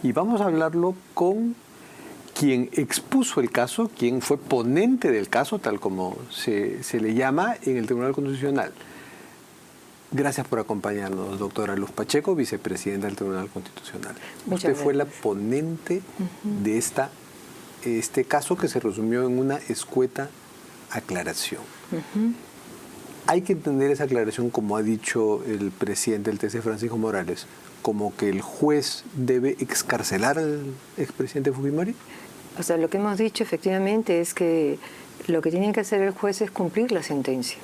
Y vamos a hablarlo con quien expuso el caso, quien fue ponente del caso, tal como se le llama en el Tribunal Constitucional. Gracias por acompañarnos, doctora Luz Pacheco, vicepresidenta del Tribunal Constitucional. Usted fue la ponente de este caso que se resumió en una escueta aclaración. Hay que entender esa aclaración, como ha dicho el presidente del TC, Francisco Morales, como que el juez debe excarcelar al expresidente Fujimori. O sea, lo que hemos dicho efectivamente es que lo que tiene que hacer el juez es cumplir la sentencia.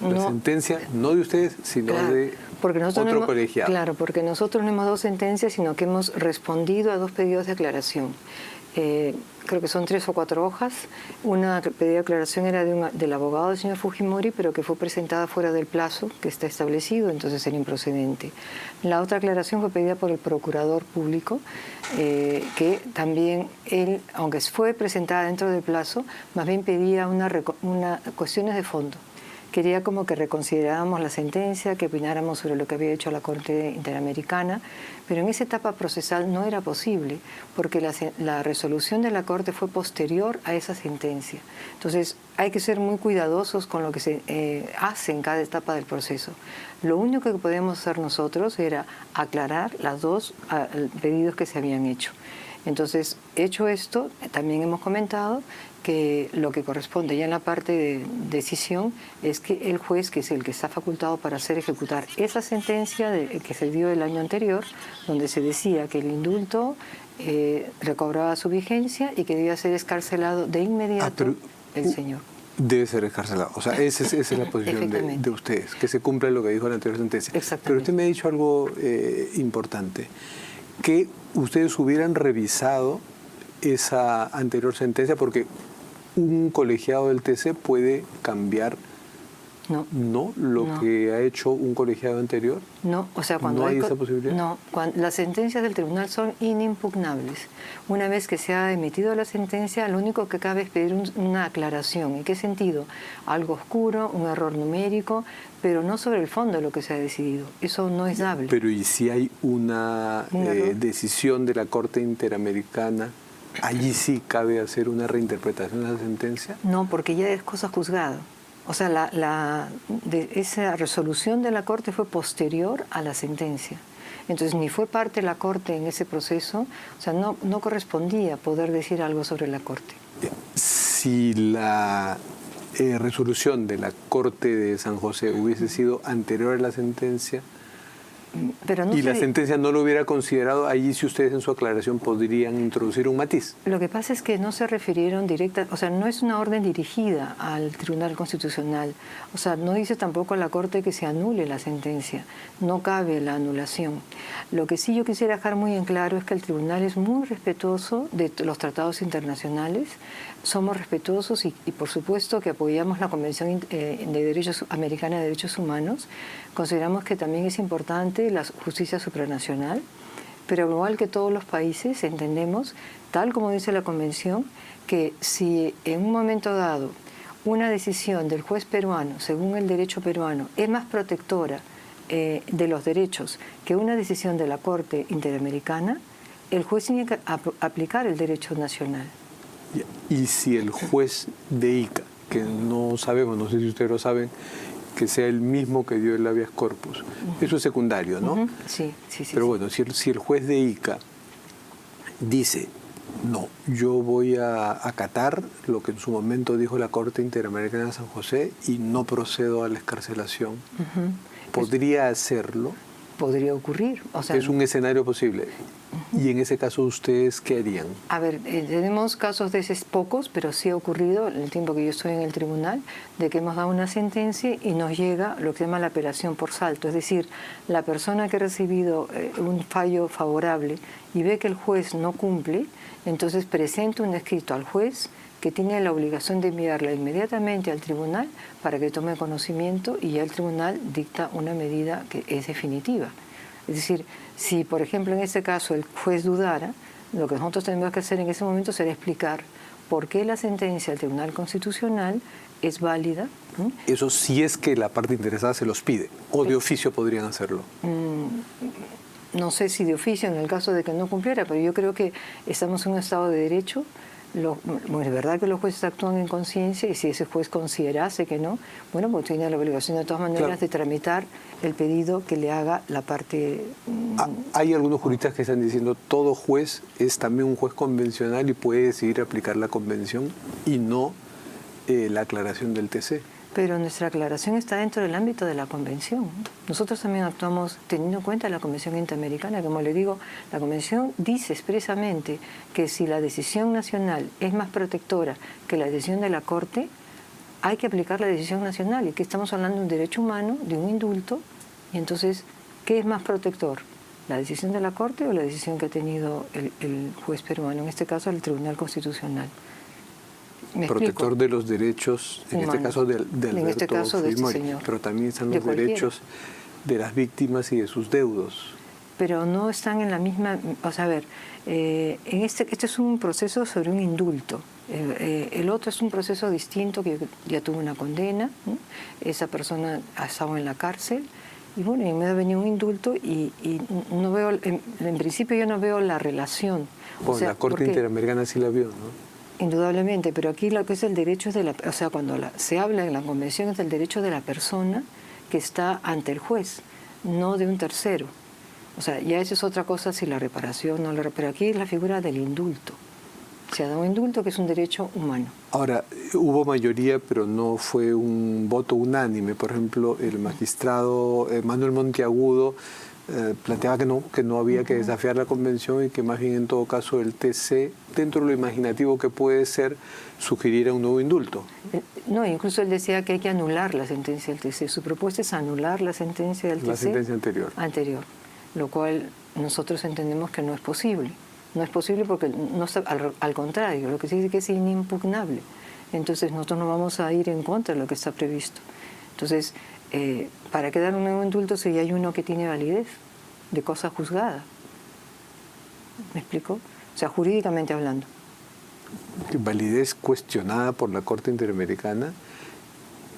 La sentencia no de ustedes, sino de otro colegiado. Claro, porque nosotros no hemos dado sentencias, sino que hemos respondido a 2 pedidos de aclaración. Creo que son 3 o 4 hojas. Una pedido de aclaración era del abogado del señor Fujimori, pero que fue presentada fuera del plazo que está establecido, entonces era improcedente. La otra aclaración fue pedida por el procurador público, que también él, aunque fue presentada dentro del plazo, más bien pedía cuestiones de fondo. Quería como que reconsideráramos la sentencia, que opináramos sobre lo que había hecho la Corte Interamericana, pero en esa etapa procesal no era posible, porque la resolución de la Corte fue posterior a esa sentencia. Entonces hay que ser muy cuidadosos con lo que se hace en cada etapa del proceso. Lo único que podíamos hacer nosotros era aclarar las 2 pedidos que se habían hecho. Entonces, hecho esto, también hemos comentado que lo que corresponde ya en la parte de decisión es que el juez, que es el que está facultado para hacer ejecutar esa sentencia que se dio el año anterior, donde se decía que el indulto recobraba su vigencia y que debía ser excarcelado de inmediato el señor. Debe ser excarcelado. O sea, esa es la posición de ustedes, que se cumpla lo que dijo la anterior sentencia. Pero usted me ha dicho algo importante, que ustedes hubieran revisado esa anterior sentencia, porque un colegiado del TC puede cambiar lo que ha hecho un colegiado anterior. No, o sea, cuando ¿No hay esa posibilidad? No, las sentencias del tribunal son inimpugnables. Una vez que se ha emitido la sentencia, lo único que cabe es pedir una aclaración. ¿En qué sentido? Algo oscuro, un error numérico, pero no sobre el fondo de lo que se ha decidido. Eso no es dable. Pero ¿y si hay una decisión de la Corte Interamericana? ¿Allí sí cabe hacer una reinterpretación de la sentencia? No, porque ya es cosa juzgada. O sea, esa resolución de la Corte fue posterior a la sentencia. Entonces, ni fue parte de la Corte en ese proceso. O sea, no correspondía poder decir algo sobre la Corte. Si la resolución de la Corte de San José hubiese sido anterior a la sentencia, pero la sentencia no lo hubiera considerado, allí si ustedes en su aclaración podrían introducir un matiz. Lo que pasa es que no se refirieron directa, o sea, no es una orden dirigida al Tribunal Constitucional. O sea, no dice tampoco a la Corte que se anule la sentencia. No cabe la anulación. Lo que sí yo quisiera dejar muy en claro es que el Tribunal es muy respetuoso de los tratados internacionales. Somos respetuosos y por supuesto que apoyamos la Convención Americana de Derechos Humanos. Consideramos que también es importante la justicia supranacional, pero igual que todos los países entendemos, tal como dice la Convención, que si en un momento dado una decisión del juez peruano, según el derecho peruano, es más protectora de los derechos que una decisión de la Corte Interamericana, el juez tiene que aplicar el derecho nacional. Y si el juez de Ica, que no sabemos, no sé si ustedes lo saben, que sea el mismo que dio el habeas corpus, eso es secundario, ¿no? Sí. Pero bueno, si el juez de Ica dice, no, yo voy a acatar lo que en su momento dijo la Corte Interamericana de San José y no procedo a la excarcelación, ¿podría hacerlo? Podría ocurrir. O sea, es un escenario posible. Y en ese caso, ¿ustedes qué harían? A ver, tenemos casos de esos pocos, pero sí ha ocurrido en el tiempo que yo estoy en el tribunal, de que hemos dado una sentencia y nos llega lo que se llama la apelación por salto. Es decir, la persona que ha recibido un fallo favorable y ve que el juez no cumple, entonces presenta un escrito al juez que tiene la obligación de enviarla inmediatamente al tribunal para que tome conocimiento y ya el tribunal dicta una medida que es definitiva. Es decir, si por ejemplo en este caso el juez dudara, lo que nosotros tenemos que hacer en ese momento será explicar por qué la sentencia del Tribunal Constitucional es válida. Eso sí es que la parte interesada se los pide, o de oficio podrían hacerlo. no sé si de oficio en el caso de que no cumpliera, pero yo creo que estamos en un Estado de Derecho. Bueno, es verdad que los jueces actúan en conciencia, y si ese juez considerase que no, bueno, pues tiene la obligación de todas maneras de tramitar el pedido que le haga la parte... Hay algunos juristas que están diciendo todo juez es también un juez convencional y puede decidir aplicar la convención y no la aclaración del TC. Pero nuestra aclaración está dentro del ámbito de la Convención. Nosotros también actuamos teniendo en cuenta la Convención Interamericana. Como le digo, la Convención dice expresamente que si la decisión nacional es más protectora que la decisión de la Corte, hay que aplicar la decisión nacional. Y que estamos hablando de un derecho humano, de un indulto. Y entonces, ¿qué es más protector? ¿La decisión de la Corte o la decisión que ha tenido el juez peruano? En este caso, el Tribunal Constitucional. Protector de los derechos, en humanos. Este caso de Alberto Fujimori, pero también están los derechos de las víctimas y de sus deudos. Pero no están en la misma... O sea, a ver, este es un proceso sobre un indulto. El otro es un proceso distinto que ya tuvo una condena, ¿no? Esa persona ha estado en la cárcel, y bueno, y me ha venido un indulto y no veo, en principio yo no veo la relación. Bueno, la Corte Interamericana sí la vio, ¿no? Indudablemente, pero aquí lo que es el derecho es de la... O sea, cuando se habla en la Convención es del derecho de la persona que está ante el juez, no de un tercero. O sea, ya eso es otra cosa si la reparación no la... Pero aquí es la figura del indulto. Se ha dado un indulto que es un derecho humano. Ahora, hubo mayoría, pero no fue un voto unánime. Por ejemplo, el magistrado Manuel Monteagudo planteaba que no había que desafiar la convención y que más bien en todo caso el TC, dentro de lo imaginativo que puede ser, sugiriera un nuevo indulto. No, incluso él decía que hay que anular la sentencia del TC. Su propuesta es anular la sentencia del TC. La sentencia anterior. Anterior, lo cual nosotros entendemos que no es posible. No es posible porque no está, al contrario, lo que se dice que es inimpugnable. Entonces nosotros no vamos a ir en contra de lo que está previsto. Entonces, ¿para qué dar un nuevo indulto si hay uno que tiene validez de cosa juzgada? ¿Me explico? O sea, jurídicamente hablando. Validez cuestionada por la Corte Interamericana,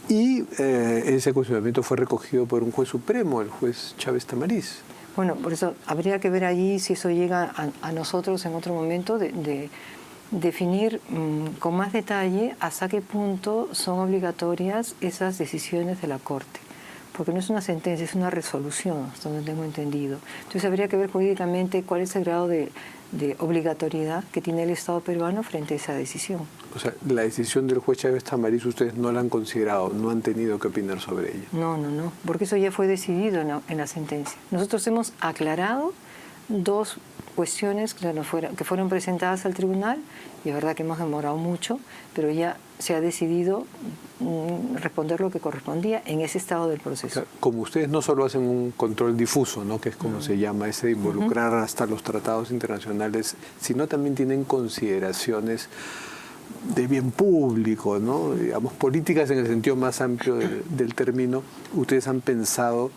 y ese cuestionamiento fue recogido por un juez supremo, el juez Chávez Tamariz. Bueno, por eso habría que ver allí si eso llega a nosotros en otro momento de definir con más detalle hasta qué punto son obligatorias esas decisiones de la Corte. Porque no es una sentencia, es una resolución, hasta donde tengo entendido. Entonces habría que ver jurídicamente cuál es el grado de obligatoriedad que tiene el Estado peruano frente a esa decisión. O sea, la decisión del juez Chávez Tamariz ustedes no la han considerado, no han tenido que opinar sobre ella. No, porque eso ya fue decidido en la sentencia. Nosotros hemos aclarado dos cuestiones que fueron presentadas al tribunal, y es verdad que hemos demorado mucho, pero ya se ha decidido responder lo que correspondía en ese estado del proceso. O sea, como ustedes no solo hacen un control difuso, ¿no?, que es como se llama, ese de involucrar hasta los tratados internacionales, sino también tienen consideraciones de bien público, ¿no?, digamos, políticas en el sentido más amplio del término. Ustedes han pensado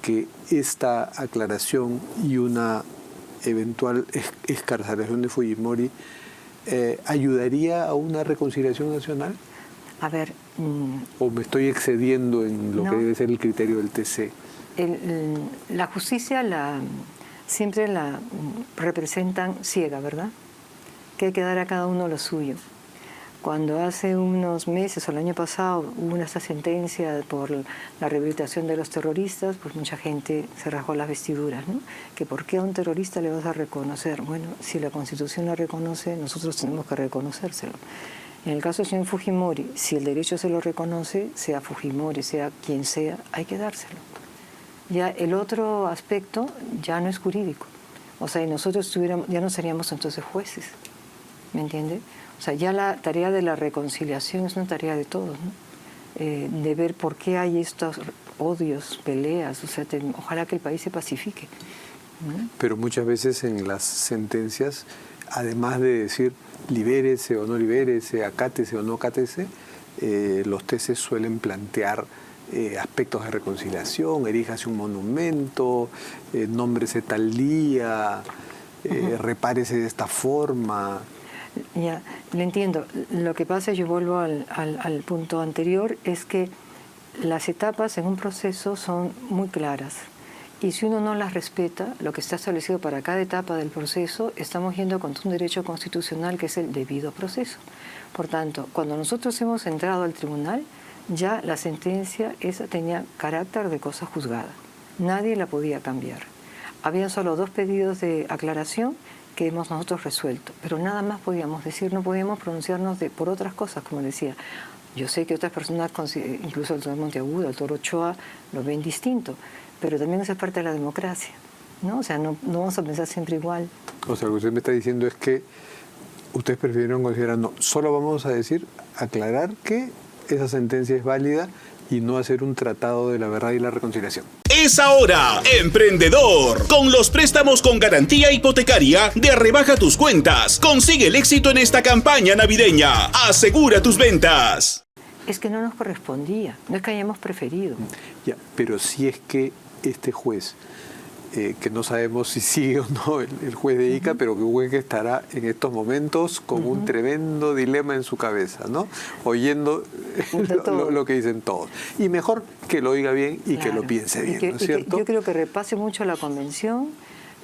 que esta aclaración y una eventual excarcelación de Fujimori ayudaría a una reconciliación nacional. A ver... ¿O me estoy excediendo en lo que debe ser el criterio del TC? La justicia siempre la representan ciega, ¿verdad? Que hay que dar a cada uno lo suyo. Cuando hace unos meses o el año pasado hubo esta sentencia por la rehabilitación de los terroristas, pues mucha gente se rasgó las vestiduras, ¿no? Que ¿por qué a un terrorista le vas a reconocer? Bueno, si la Constitución la reconoce, nosotros tenemos que reconocérselo. En el caso del señor Fujimori, si el derecho se lo reconoce, sea Fujimori, sea quien sea, hay que dárselo. Ya el otro aspecto ya no es jurídico. O sea, y nosotros ya no seríamos entonces jueces, ¿me entiende? O sea, ya la tarea de la reconciliación es una tarea de todos, ¿no? De ver por qué hay estos odios, peleas, o sea, ojalá que el país se pacifique, ¿no? Pero muchas veces en las sentencias, además de decir libérese o no libérese, acátese o no acátese, los TC suelen plantear aspectos de reconciliación, eríjase un monumento, nómbrese tal día, repárese de esta forma. Ya, le entiendo. Lo que pasa, yo vuelvo al punto anterior, es que las etapas en un proceso son muy claras Y si uno no las respeta, lo que está establecido para cada etapa del proceso, estamos yendo contra un derecho constitucional que es el debido proceso. Por tanto, cuando nosotros hemos entrado al tribunal, ya la sentencia esa tenía carácter de cosa juzgada. Nadie la podía cambiar. Habían solo 2 pedidos de aclaración que hemos nosotros resuelto, pero nada más podíamos decir, no podíamos pronunciarnos por otras cosas, como decía. Yo sé que otras personas, incluso el doctor Monteagudo, el doctor Ochoa, lo ven distinto, pero también eso es parte de la democracia, ¿no? O sea, no vamos a pensar siempre igual. O sea, lo que usted me está diciendo es que ustedes prefirieron considerar, no, solo vamos a decir, aclarar que esa sentencia es válida y no hacer un tratado de la verdad y la reconciliación. Es ahora, emprendedor. Con los préstamos con garantía hipotecaria de Rebaja tus Cuentas. Consigue el éxito en esta campaña navideña. Asegura tus ventas. Es que no nos correspondía, no es que hayamos preferido. Ya, pero si es que este juez, que no sabemos si sigue o no el juez de Ica, pero que un juez que estará en estos momentos con un tremendo dilema en su cabeza, ¿no? Oyendo lo que dicen todos. Y mejor que lo oiga bien y que lo piense bien, ¿no es cierto? Yo creo que repase mucho la convención,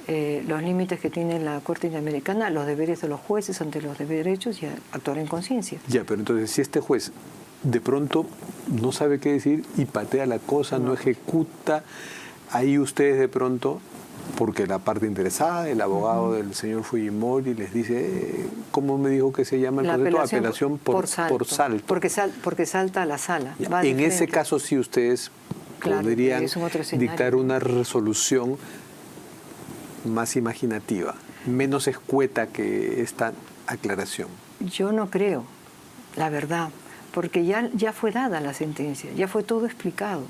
los límites que tiene la Corte Interamericana, los deberes de los jueces ante los derechos y actuar en conciencia. Ya, pero entonces si este juez de pronto no sabe qué decir y patea la cosa, no ejecuta, ahí ustedes de pronto, porque la parte interesada, el abogado del señor Fujimori les dice, ¿cómo me dijo que se llama el concepto? Apelación por salto. Porque salta a la sala. Ya, en ese caso sí ustedes podrían dictar una resolución más imaginativa, menos escueta que esta aclaración. Yo no creo, la verdad, porque ya fue dada la sentencia, ya fue todo explicado.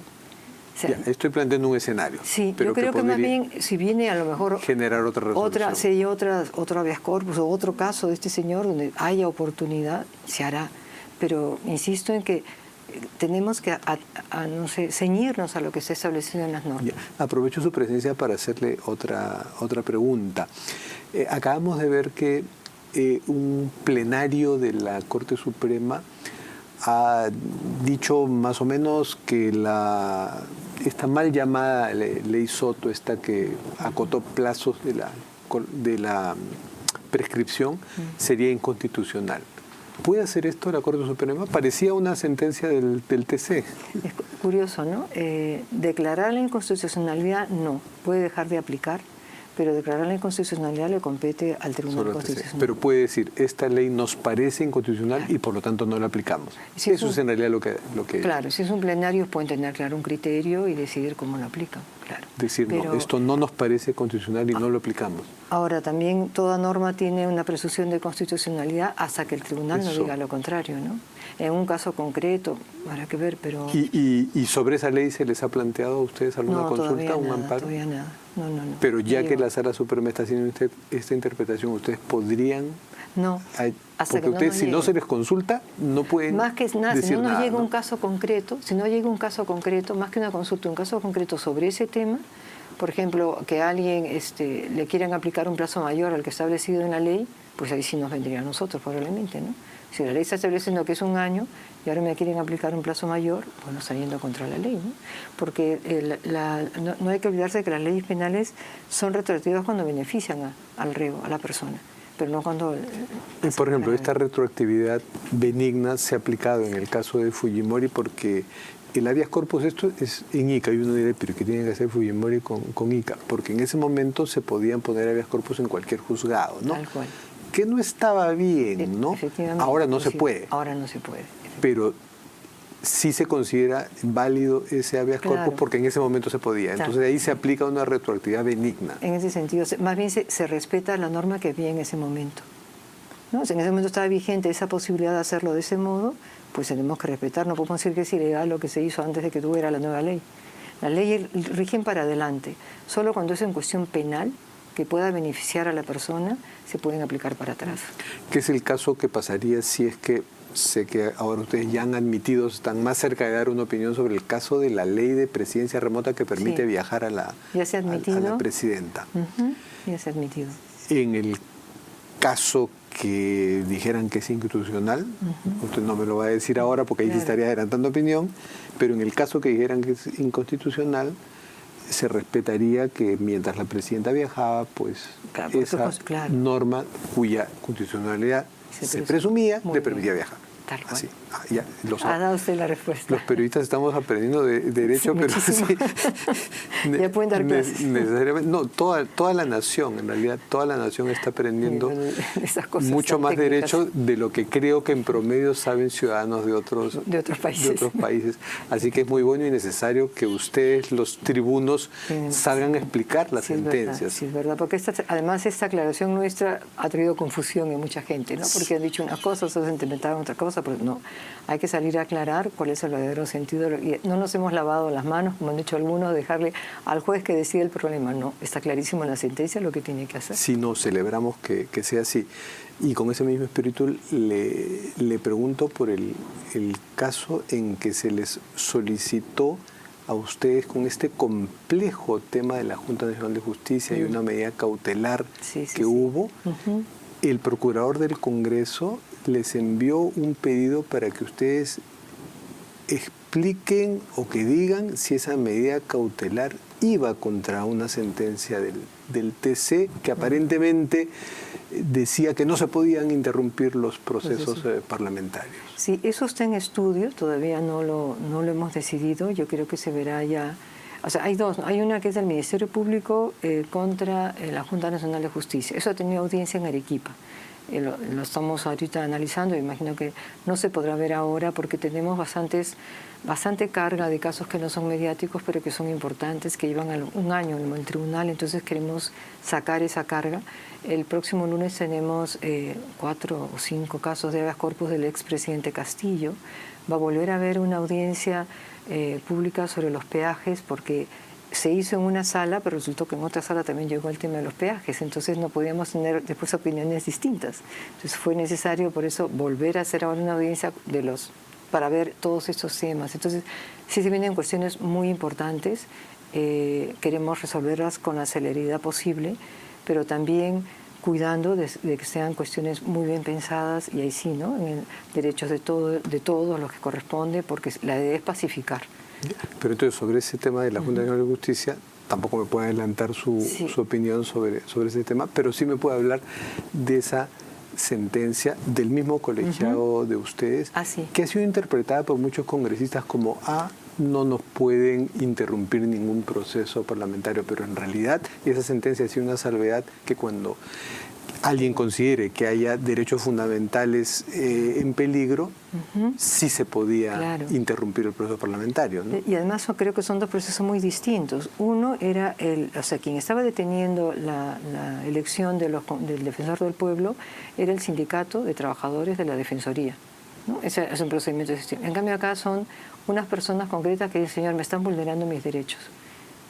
O sea, ya, estoy planteando un escenario. Sí, pero yo creo que más bien, si viene a lo mejor generar otra resolución. Otro habeas corpus o otro caso de este señor donde haya oportunidad, se hará. Pero insisto en que tenemos que no sé, ceñirnos a lo que está establecido en las normas. Ya, aprovecho su presencia para hacerle otra pregunta. Acabamos de ver que un plenario de la Corte Suprema ha dicho más o menos que esta mal llamada ley Soto, esta que acotó plazos de la prescripción, sería inconstitucional. ¿Puede hacer esto la Corte Suprema? Parecía una sentencia del TC. Es curioso, ¿no? Declarar la inconstitucionalidad no, puede dejar de aplicar, pero declarar la inconstitucionalidad le compete al Tribunal Constitucional. Pero puede decir, esta ley nos parece inconstitucional y por lo tanto no la aplicamos. Si eso es en realidad lo que... Claro, si es un plenario pueden tener claro un criterio y decidir cómo lo aplican, claro. Decir, pero, no, esto no nos parece constitucional y no lo aplicamos. Ahora, también toda norma tiene una presunción de constitucionalidad hasta que el tribunal no diga lo contrario, ¿no? En un caso concreto, habrá que ver, pero... ¿Y sobre esa ley se les ha planteado a ustedes alguna consulta, un amparo? No, todavía nada. No. Pero ya que la Sala Suprema está haciendo esta interpretación, ¿ustedes podrían...? No, hasta porque ustedes, si no se les consulta, no pueden más que nada, decir si no nos nada, llega ¿no? un caso concreto, más que una consulta, un caso concreto sobre ese tema, por ejemplo, que a alguien le quieran aplicar un plazo mayor al que establecido en la ley, pues ahí sí nos vendría a nosotros probablemente, ¿no? Si la ley está estableciendo que es un año y ahora me quieren aplicar un plazo mayor, bueno, saliendo contra la ley, ¿no? Porque no hay que olvidarse de que las leyes penales son retroactivas cuando benefician al reo, a la persona, pero no cuando... Por ejemplo, esta retroactividad benigna se ha aplicado en el caso de Fujimori porque el habeas corpus, esto es en Ica, y uno dirá, pero ¿qué tiene que hacer Fujimori con Ica? Porque en ese momento se podían poner habeas corpus en cualquier juzgado, ¿no? Tal cual. Que no estaba bien, ¿no? Ahora no se puede. Ahora no se puede. Pero sí se considera válido ese habeas corpus porque en ese momento se podía. Entonces ahí se aplica una retroactividad benigna. En ese sentido, más bien se respeta la norma que había en ese momento, ¿no? Si en ese momento estaba vigente esa posibilidad de hacerlo de ese modo, pues tenemos que respetar. No podemos decir que es ilegal lo que se hizo antes de que tuviera la nueva ley. Las leyes rigen para adelante. Solo cuando es en cuestión penal, que pueda beneficiar a la persona, se pueden aplicar para atrás. ¿Qué es el caso que pasaría si es que, sé que ahora ustedes ya han admitido, están más cerca de dar una opinión sobre el caso de la ley de presidencia remota que permite viajar a la presidenta? Ya se ha admitido. En el caso que dijeran que es inconstitucional, usted no me lo va a decir ahora porque ahí sí estaría adelantando opinión, pero en el caso que dijeran que es inconstitucional, se respetaría que mientras la presidenta viajaba, pues Claro, esa claro. norma cuya constitucionalidad se presumía Muy le bien. permitía viajar. Tal cual. Así. Ya, Ha dado usted la respuesta. los periodistas estamos aprendiendo de derecho, Sí, pero muchísimo. sí, Ya pueden dar clases. necesariamente, no, toda la nación, en realidad, toda la nación está aprendiendo Esas cosas mucho tan más técnicas. derecho de lo que creo que en promedio saben ciudadanos de otros países. Así que es muy bueno y necesario que ustedes, los tribunos, salgan a explicar las sentencias. Sí, es verdad, porque además esta aclaración nuestra ha traído confusión en mucha gente, ¿no? Porque han dicho una cosa, otros interpretaron otra cosa, pero no. Hay que salir a aclarar cuál es el verdadero sentido. Y no nos hemos lavado las manos, como han dicho algunos, dejarle al juez que decida el problema. No, está clarísimo en la sentencia lo que tiene que hacer. Sí, no, celebramos que sea así. Y con ese mismo espíritu le pregunto por el caso en que se les solicitó a ustedes con este complejo tema de la Junta Nacional de Justicia y una medida cautelar que hubo. El procurador del Congreso les envió un pedido para que ustedes expliquen o que digan si esa medida cautelar iba contra una sentencia del TC que aparentemente decía que no se podían interrumpir los procesos parlamentarios. Sí, eso está en estudio, todavía no lo hemos decidido, yo creo que se verá ya. O sea, hay dos, hay una que es del Ministerio Público contra la Junta Nacional de Justicia. Eso ha tenido audiencia en Arequipa. Lo estamos ahorita analizando, imagino que no se podrá ver ahora porque tenemos bastante carga de casos que no son mediáticos pero que son importantes, que llevan un año en el tribunal, entonces queremos sacar esa carga. El próximo lunes tenemos 4 o 5 casos de habeas corpus del expresidente Castillo. Va a volver a haber una audiencia pública sobre los peajes porque se hizo en una sala, pero resultó que en otra sala también llegó el tema de los peajes, entonces no podíamos tener después opiniones distintas. Entonces fue necesario por eso volver a hacer ahora una audiencia para ver todos estos temas. Entonces sí se vienen cuestiones muy importantes, queremos resolverlas con la celeridad posible, pero también cuidando de que sean cuestiones muy bien pensadas y ahí sí, ¿no? En derechos de todos los que corresponde, porque la idea es pacificar. Pero entonces sobre ese tema de la Junta Nacional de Justicia, tampoco me puede adelantar su opinión sobre ese tema, pero sí me puede hablar de esa sentencia del mismo colegiado de ustedes, que ha sido interpretada por muchos congresistas como no nos pueden interrumpir ningún proceso parlamentario, pero en realidad esa sentencia ha sido una salvedad que cuando alguien considere que haya derechos fundamentales en peligro, sí se podía interrumpir el proceso parlamentario, ¿no? Y además creo que son dos procesos muy distintos. Uno era quien estaba deteniendo la elección del defensor del pueblo era el sindicato de trabajadores de la Defensoría, ¿no? Ese es un procedimiento distinto. En cambio acá son unas personas concretas que dicen, señor, me están vulnerando mis derechos.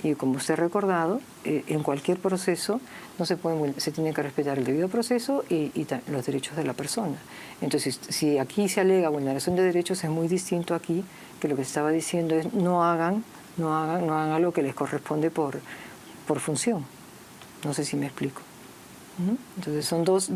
Y como usted ha recordado, en cualquier proceso se tiene que respetar el debido proceso y los derechos de la persona. Entonces, si aquí se alega vulneración de derechos, es muy distinto aquí que lo que se estaba diciendo es no hagan algo que les corresponde por función. No sé si me explico. Entonces son dos,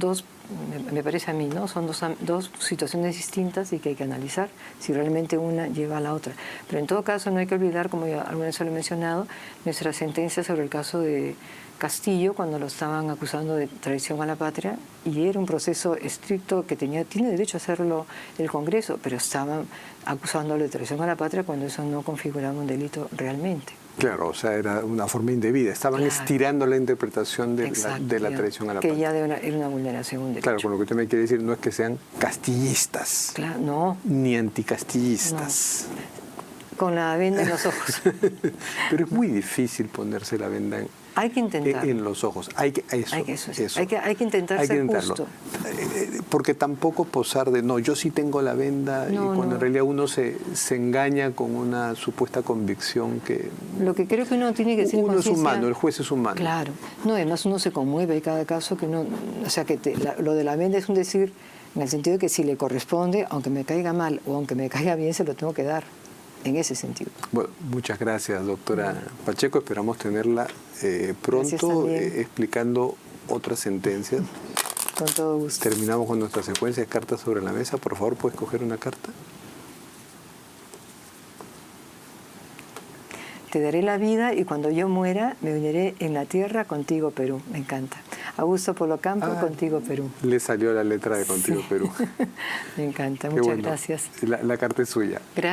me parece a mí, ¿no? Son dos situaciones distintas y que hay que analizar si realmente una lleva a la otra. Pero en todo caso no hay que olvidar, como ya alguna vez lo he mencionado, nuestra sentencia sobre el caso de Castillo, cuando lo estaban acusando de traición a la patria, y era un proceso estricto que tiene derecho a hacerlo el Congreso, pero estaban acusándolo de traición a la patria cuando eso no configuraba un delito realmente. Claro, o sea, era una forma indebida. Estaban estirando la interpretación de la traición a la patria. Que ya era una vulneración, un derecho. Claro, con lo que usted me quiere decir no es que sean castillistas. Claro, no. Ni anticastillistas. No. Con la venda en los ojos. Pero es muy difícil ponerse la venda hay que intentar en los ojos. Hay que intentar ser justo. Porque tampoco posar de, no, yo sí tengo la venda, y cuando en realidad uno se engaña con una supuesta convicción que... Lo que creo que uno tiene que decir uno es humano, el juez es humano. Claro. No, además uno se conmueve en cada caso que uno... O sea, que lo de la venda es un decir en el sentido de que si le corresponde, aunque me caiga mal o aunque me caiga bien, se lo tengo que dar. En ese sentido. Bueno, muchas gracias, doctora Pacheco. Esperamos tenerla pronto explicando otras sentencias. Con todo gusto. Terminamos con nuestra secuencia de cartas sobre la mesa. Por favor, ¿puedes coger una carta? te daré la vida y cuando yo muera me uniré en la tierra contigo, Perú. Me encanta. Augusto Polo Campo, Contigo, Perú. Le salió la letra de Contigo, Sí. Perú. Me encanta. Qué Muchas bueno. gracias. La carta es suya. Gracias.